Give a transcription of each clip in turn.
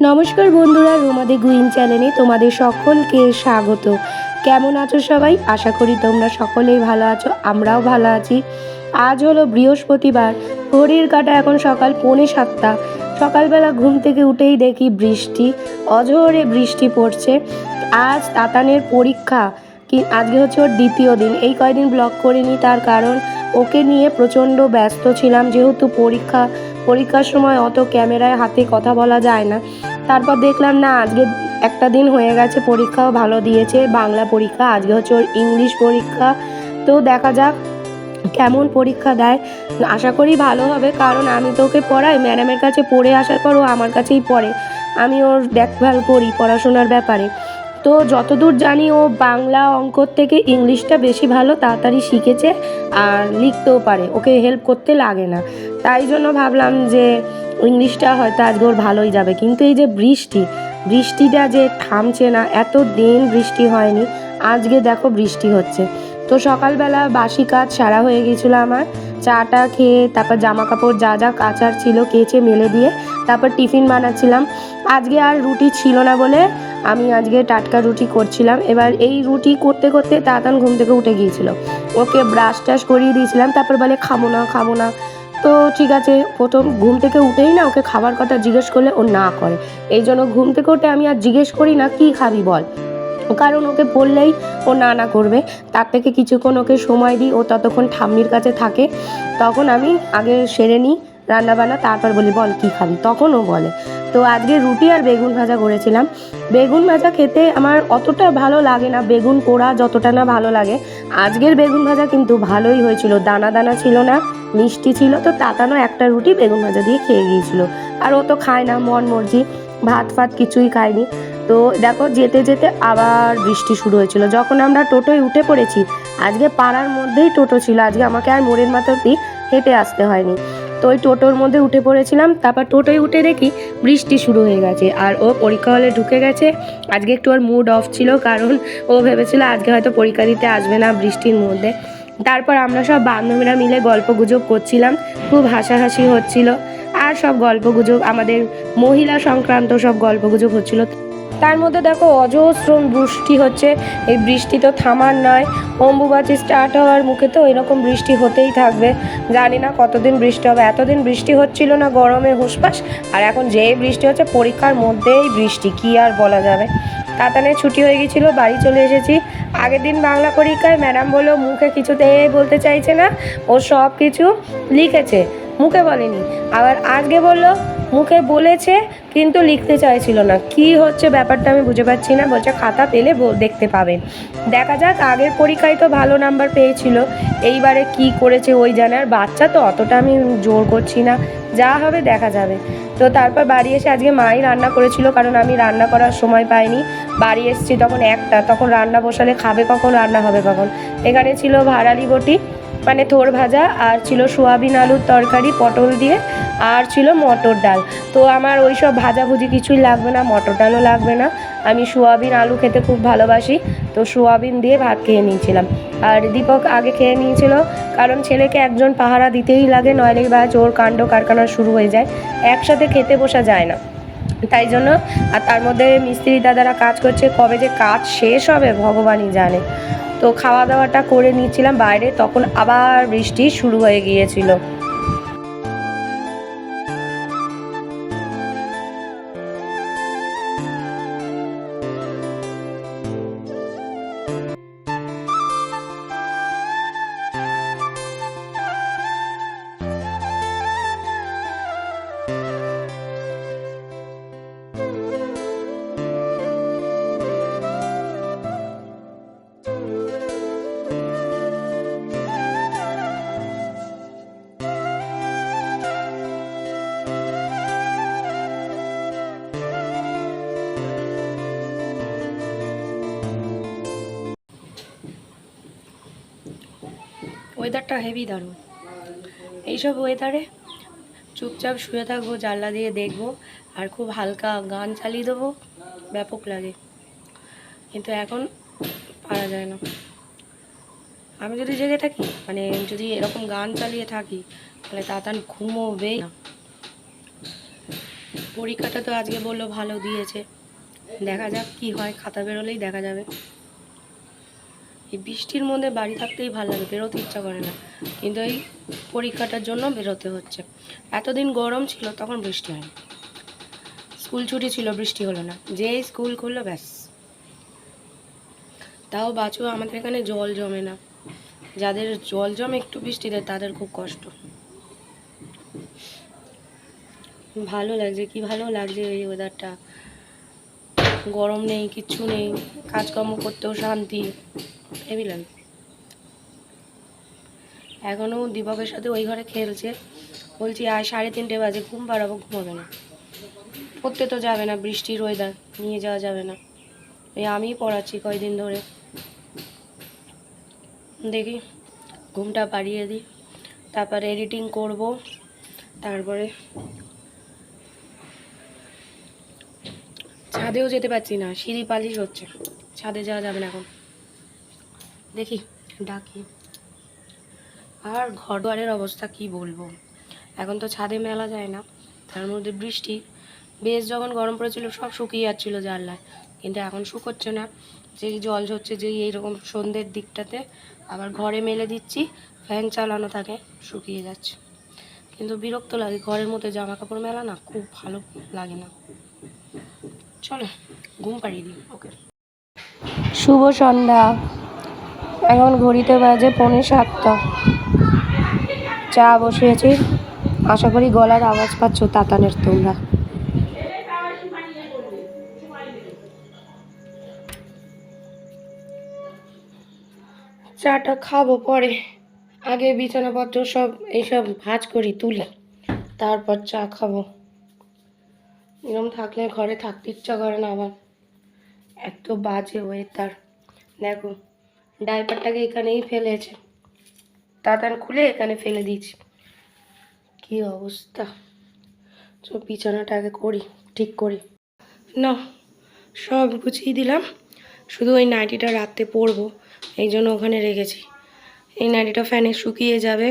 নমস্কার বন্ধুরা, রুমাদি গুইন চ্যানেলে তোমাদের সকলকে স্বাগত। কেমন আছো সবাই? আশা করি তোমরা সকলেই ভালো আছো, আমরাও ভালো আছি। আজ হলো বৃহস্পতিবার, ঘড়ির কাঁটা এখন সকাল 6:45। সকালবেলা ঘুম থেকে উঠেই দেখি বৃষ্টি, অঝোরে বৃষ্টি পড়ছে। আজ তাতানের পরীক্ষা, আজকে হচ্ছে ওর দ্বিতীয় দিন। এই কয়দিন ব্লগ করিনি, তার কারণ ওকে নিয়ে প্রচণ্ড ব্যস্ত ছিলাম, যেহেতু পরীক্ষার সময় অত ক্যামেরায় হাতে কথা বলা যায় না। তারপর দেখলাম না, আজকে একটা দিন হয়ে গেছে, পরীক্ষাও ভালো দিয়েছে, বাংলা পরীক্ষা। আজকে হচ্ছে ওর ইংলিশ পরীক্ষা। তো দেখা যাক কেমন পরীক্ষা দেয়। আশা করি ভালো হবে, কারণ আমি তো ওকে পড়াই, ম্যাডামের কাছে পড়ে আসার পর ও আমার কাছেই পড়ে। আমি ওর দেখভাল করি পড়াশোনার ব্যাপারে। তো যতদূর জানি ও বাংলা অঙ্কর থেকে ইংলিশটা বেশি ভালো তাড়াতাড়ি শিখেছে, আর লিখতেও পারে, ওকে হেল্প করতে লাগে না। তাই জন্য ভাবলাম যে ইংলিশটা হয়তো আজকে ওর ভালোই যাবে। কিন্তু এই যে বৃষ্টিটা যে থামছে না, এত দিন বৃষ্টি হয়নি, আজকে দেখো বৃষ্টি হচ্ছে। তো সকালবেলা বাসি কাজ সারা হয়ে গিয়েছিলো আমার, চাটা খেয়ে তারপর জামা কাপড় যা যা কাচার ছিল কেচে মেলে দিয়ে তারপর টিফিন বানাচ্ছিলাম। আজকে আর রুটি ছিল না বলে আমি আজকে টাটকা রুটি করছিলাম। এবার এই রুটি করতে করতে তাতান ঘুম থেকে উঠে গিয়েছিল, ওকে ব্রাশ টাশ করিয়ে দিয়েছিলাম। তারপর বলে খাবো না। তো ঠিক আছে, প্রথম ঘুম থেকে উঠেই না ওকে খাবার কথা জিজ্ঞেস করলে ও না করে। এই জন্য ঘুম থেকে উঠে আমি আর জিজ্ঞেস করি না কী খাবি বল, কারণ ওকে বললেই ও না করবে। তার থেকে কিছুক্ষণ ওকে সময় দিই, ও ততক্ষণ ঠাম্মির কাছে থাকে। তখন আমি আগে সেরে নিই রান্নাবান্না, তারপর বলি বল কী খাবি, তখন ও বলে। তো আজকে রুটি আর বেগুন ভাজা করেছিলাম। বেগুন ভাজা খেতে আমার অতটা ভালো লাগে না, বেগুন পোড়া যতটা না ভালো লাগে। আজকের বেগুন ভাজা কিন্তু ভালোই হয়েছিল, দানা দানা ছিল না, মিষ্টি ছিল। তো তাতানো একটা রুটি বেগুন ভাজা দিয়ে খেয়ে গিয়েছিল। আর ও তো খায় না, মন মর্জি, ভাত ফাত কিছুই খায়নি। তো দেখো যেতে যেতে আবার বৃষ্টি শুরু হয়েছিল। যখন আমরা টোটোয় উঠে পড়েছি, আজকে পাড়ার মধ্যেই টোটো ছিল, আজকে আমাকে আর মোড়ের মাথা অব্দি হেঁটে আসতে হয়নি। তো ওই টোটোর মধ্যে উঠে পড়েছিলাম। তারপর টোটোয় উঠে দেখি বৃষ্টি শুরু হয়ে গেছে, আর ও পরীক্ষা হলে ঢুকে গেছে। আজকে একটু ওর মুড অফ ছিল, কারণ ও ভেবেছিল আজকে হয়তো পরীক্ষা দিতে আসবে না বৃষ্টির মধ্যে। তারপর আমরা সব বান্ধবীরা মিলে গল্প গুজব করছিলাম, খুব হাসাহাসি হচ্ছিল। আর সব গল্প গুজব আমাদের মহিলা সংক্রান্ত সব গল্প গুজব হচ্ছিল। তার মধ্যে দেখো অজস্র বৃষ্টি হচ্ছে। এই বৃষ্টি তো থামার নয়, অম্বুবাচী স্টার্ট হওয়ার মুখে তো এরকম বৃষ্টি হতেই থাকবে। জানি না কতদিন বৃষ্টি হবে, এতদিন বৃষ্টি হচ্ছিল না, গরমে হুসপাস, আর এখন যেই বৃষ্টি হচ্ছে পরীক্ষার মধ্যেই বৃষ্টি, কি আর বলা যাবে। তাতানের ছুটি হয়ে গিয়েছিলো, বাড়ি চলে এসেছি। আগের দিন বাংলা পরীক্ষায় ম্যাডাম বললো মুখে কিছুতেই বলতে চাইছে না, ও সব কিছু লিখেছে, মুখে বলেনি। আবার আজকে বললো মুখে বলেছে কিন্তু লিখতে চাইছিল না। কি হচ্ছে ব্যাপারটা আমি বুঝে পাচ্ছি না। বলছে খাতা পেলে দেখতে পাবেন। দেখা যাক, আগের পরীক্ষায় তো ভালো নাম্বার পেয়েছিল, এইবারে কি করেছে ওই জানে। আর বাচ্চা তো অতটা আমি জোর করছি না, যা হবে দেখা যাবে। তো তারপর বাড়ি এসে আজকে মাই রান্না করেছিল, কারণ আমি রান্না করার সময় পাইনি। বাড়ি এসেছি তখন একটা, তখন রান্না বসালে খাবে কখন, রান্না হবে কখন। এখানে ছিল ভাড়ালি বটি মানে থোড় ভাজা, আর ছিল সোয়াবিন আলুর তরকারি পটল দিয়ে, আর ছিল মটর ডাল। তো আমার ওই সব ভাজাভুজি কিছুই লাগবে না, মটর ডালও লাগবে না, আমি সোয়াবিন আলু খেতে খুব ভালোবাসি। তো সোয়াবিন দিয়ে ভাত খেয়ে নিয়েছিলাম। আর দীপক আগে খেয়ে নিয়েছিল, কারণ ছেলেকে একজন পাহারা দিতেই লাগে, নইলে বা ওর কাণ্ড কারখানা শুরু হয়ে যায়, একসাথে খেতে বসা যায় না। তাই জন্য। আর তার মধ্যে মিস্ত্রি দাদারা কাজ করছে, কবে যে কাজ শেষ হবে ভগবানই জানে। তো খাওয়া দাওয়াটা করে নিচ্ছিলাম বাইরে, তখন আবার বৃষ্টি শুরু হয়ে গিয়েছিল। ওয়েদারটা হেভি দারুণ। এইসব ওয়েদারে চুপচাপ শুয়ে থাকবো, জানলা দিয়ে দেখবো, আর খুব হালকা গান চালিয়ে দেবো, ব্যাপক লাগে। কিন্তু এখন পারা যায় না। আমি যদি জেগে থাকি, মানে যদি এরকম গান চালিয়ে থাকি, তাহলে তাড়াতাড়ি ঘুমোবেই না। পরীক্ষাটা তো আজকে বললো ভালো দিয়েছে, দেখা যাক কি হয়, খাতা বেরোলেই দেখা যাবে। এই বৃষ্টির মধ্যে বাড়ি থাকতেই ভালো লাগে, বেরোতে ইচ্ছা করে না, কিন্তু এই পরীক্ষাটার জন্য বেরোতে হচ্ছে। এতদিন গরম ছিল তখন বৃষ্টি হয়নি, স্কুল ছুটি ছিল বৃষ্টি হলো না, যেই স্কুল খুললো ব্যাস। তাও বাঁচো, আমাদের এখানে জল জমে না, যাদের জল জমে একটু বৃষ্টি দেয় তাদের খুব কষ্ট। ভালো লাগছে, কি ভালো লাগছে এই ওয়েদারটা, গরম নেই, কিচ্ছু নেই, কাজকর্ম করতেও শান্তি, হেবি লাগে। এখনও দীপকের সাথে ওই ঘরে খেলছে, বলছি আর 3:30 বাজে, ঘুম পাড়াবো, ঘুমোবে না, পড়তে তো যাবে না, বৃষ্টির ওয়েদার, নিয়ে যাওয়া যাবে না, এই আমিই পড়াচ্ছি কয়দিন ধরে। দেখি ঘুমটা পাড়িয়ে দিই, তারপরে এডিটিং করব, তারপরে ছাদেও যেতে পারছি না, সিঁড়ি পালিশ হচ্ছে, ছাদে যাওয়া যাবে না এখন। দেখি ডাকি। আর ঘর দুয়ারের অবস্থা কি বলবো, এখন তো ছাদে মেলা যায় না, তার মধ্যে বৃষ্টি, বেশ যখন গরম পড়েছিল সব শুকিয়ে যাচ্ছিলো জানলায়, কিন্তু এখন শুকোচ্ছে না, যেই জল ঝরছে, যেই এইরকম সন্ধ্যের দিকটাতে আবার ঘরে মেলে দিচ্ছি, ফ্যান চালানো থাকে, শুকিয়ে যাচ্ছে। কিন্তু বিরক্ত লাগে, ঘরের মধ্যে জামা কাপড় মেলা না খুব ভালো লাগে না। চলো ঘুম পাড়িয়ে দিই ওকে। শুভ সন্ধ্যা, এখন ঘড়িতে বাজে 6:45, চা বসিয়েছি, আশা করি গলার আওয়াজ পাচ্ছ তাতানের তোমরা। চাটা খাবো পরে, আগে বিছানাপত্র সব এইসব ভাঁজ করি, তুলি, তারপর চা খাবো। এরকম থাকলে ঘরে থাকতে ইচ্ছা করে না, আবার এত বাজে ওয়েদার। দেখো ডাইপারটাকে এখানেই ফেলেছে, তাতান খুলে এখানে ফেলে দিয়েছি, কি অবস্থা। সব বিছানাটা আগে করি, ঠিক করি না, সব গুছিয়ে দিলাম, শুধু ওই নাইটিটা রাতে পরবো, এই জন্য ওখানে রেখেছি। এই নাইটিটা ফ্যানে শুকিয়ে যাবে,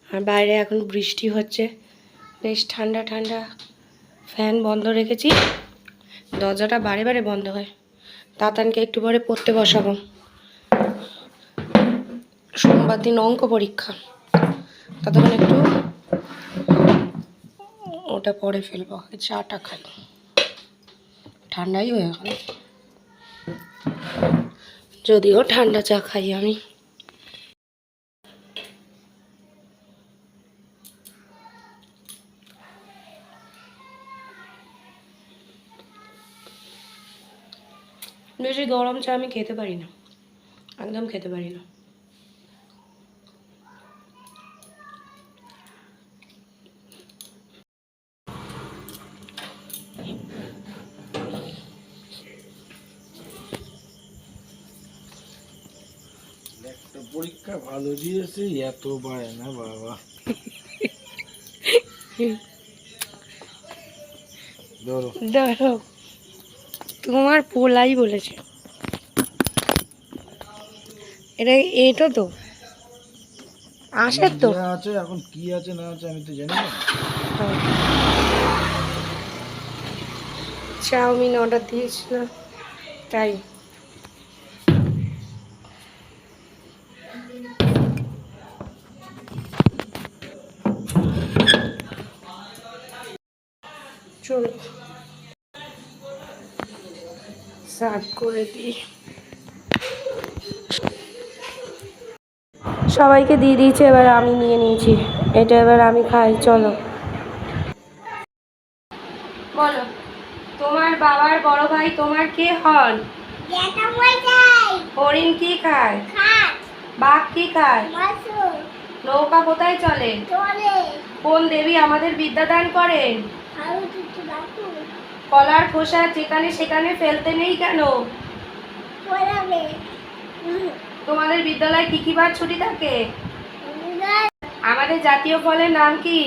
আর বাইরে এখন বৃষ্টি হচ্ছে, বেশ ঠান্ডা ঠান্ডা, ফ্যান বন্ধ রেখেছি, দরজাটা বারে বারে বন্ধ হয়। তাতানকে একটু পরে পড়তে বসাবো, সোমবার দিন অঙ্ক পরীক্ষা, ততক্ষণ একটু ওটা পরে ফেলবো, চাটা খাই, ঠান্ডাই হয়ে গেল, যদিও ঠান্ডা চা খাই আমি। বেশি গরম চা আমি খেতে পারি না, একদম খেতে পারি না। একটা পরীক্ষা ভালো দিয়েছে, এত পায় না বাবা। ধরো ধরো, তোমার পোলাই বলেছে এটা, এটা তো আসে তো আছে, এখন কি আছে না আছে আমি তো জানি না। চাউমিন অর্ডার দিয়েছিলাম তাই। চলো সার্ভ করে দিই, সবাইকে দিয়ে দিয়েছি, এবার আমি নিয়ে নিয়েছি, এটা এবার আমি খাই। চলো বলো, তোমার বাবার বড় ভাই তোমার কে হন? হরিণ কি খায়? বাঘ কি খায়? নৌকা কোথায় চলে? কোন দেবী আমাদের বিদ্যা দান করেন? কলার খোসা যেখানে সেখানে ফেলতে নেই কেন? তোমাদের বিদ্যালয়ে কি কি বার ছুটি থাকে? আমাদের জাতীয় ফলের নাম কি?